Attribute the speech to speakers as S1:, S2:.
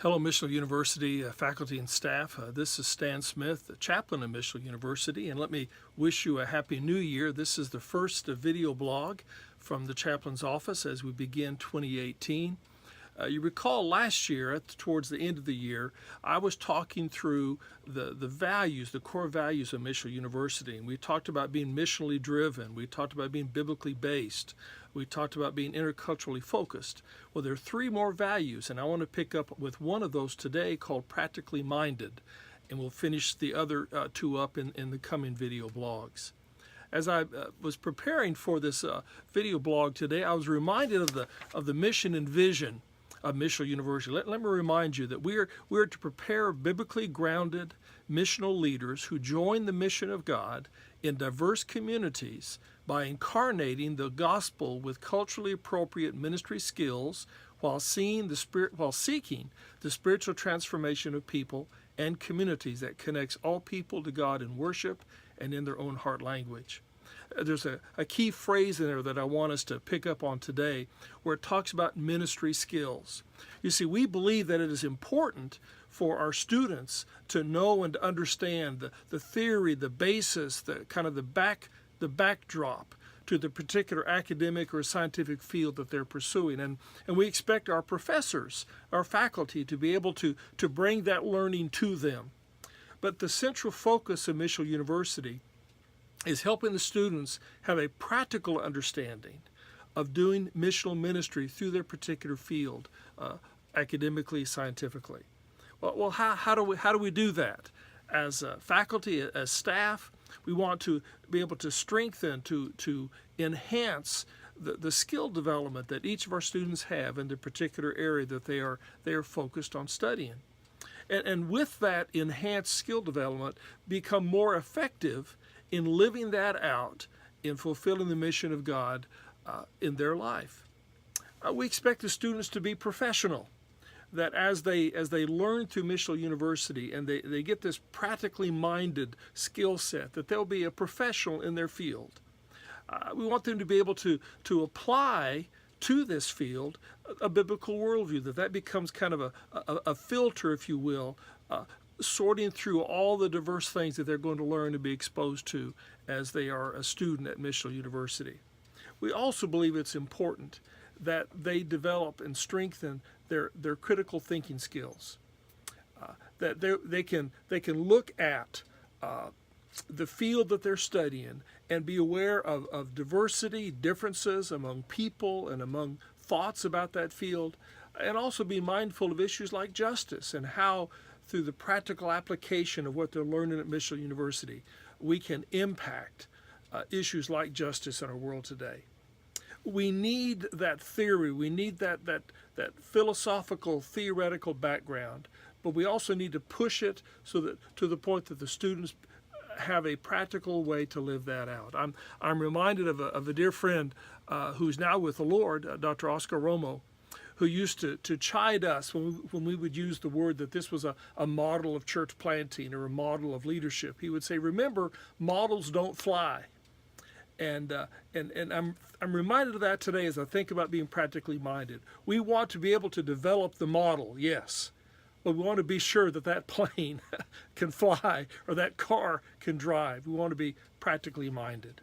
S1: Hello, Missional University faculty and staff. This is Stan Smith, the chaplain at Missional University, and let me wish you a Happy New Year. This is the first video blog from the chaplain's office as we begin 2018. You recall last year, towards the end of the year, I was talking through the values, the core values of Missional University. And we talked about being missionally driven. We talked about being biblically based. We talked about being interculturally focused. Well, there are three more values, and I want to pick up with one of those today called practically minded. And we'll finish the other two up in the coming video blogs. As I was preparing for this video blog today, I was reminded of the mission and vision of Missional University. Let me remind you that we are to prepare biblically grounded missional leaders who join the mission of God in diverse communities by incarnating the gospel with culturally appropriate ministry skills while seeking the spiritual transformation of people and communities that connects all people to God in worship and in their own heart language. There's a key phrase in there that I want us to pick up on today where it talks about ministry skills. You see, we believe that it is important for our students to know and to understand the theory, the basis, the kind of the backdrop to the particular academic or scientific field that they're pursuing. And we expect our professors, our faculty, to be able to bring that learning to them. But the central focus of Missional University is helping the students have a practical understanding of doing missional ministry through their particular field, academically, scientifically. Well, how do we do that? As faculty, as staff, we want to be able to strengthen, to enhance the skill development that each of our students have in the particular area that they are focused on studying. And with that enhanced skill development, become more effective in living that out, in fulfilling the mission of God in their life. We expect the students to be professional, that as they learn through Missional University and they get this practically minded skill set, that they'll be a professional in their field. We want them to be able to apply to this field a biblical worldview, that becomes kind of a filter, if you will, sorting through all the diverse things that they're going to learn and be exposed to as they are a student at Missional University. We also believe it's important that they develop and strengthen their critical thinking skills, that they can look at the field that they're studying and be aware of diversity, differences among people and among thoughts about that field, and also be mindful of issues like justice and how, through the practical application of what they're learning at Missional University, we can impact issues like justice in our world today. We need that theory, we need that philosophical, theoretical background, but we also need to push it so that to the point that the students have a practical way to live that out. I'm reminded of a dear friend who's now with the Lord, Dr. Oscar Romo, who used to chide us when we would use the word that this was a model of church planting or a model of leadership. He would say, remember, models don't fly. And I'm reminded of that today as I think about being practically minded. We want to be able to develop the model, yes, but we want to be sure that plane can fly or that car can drive. We want to be practically minded.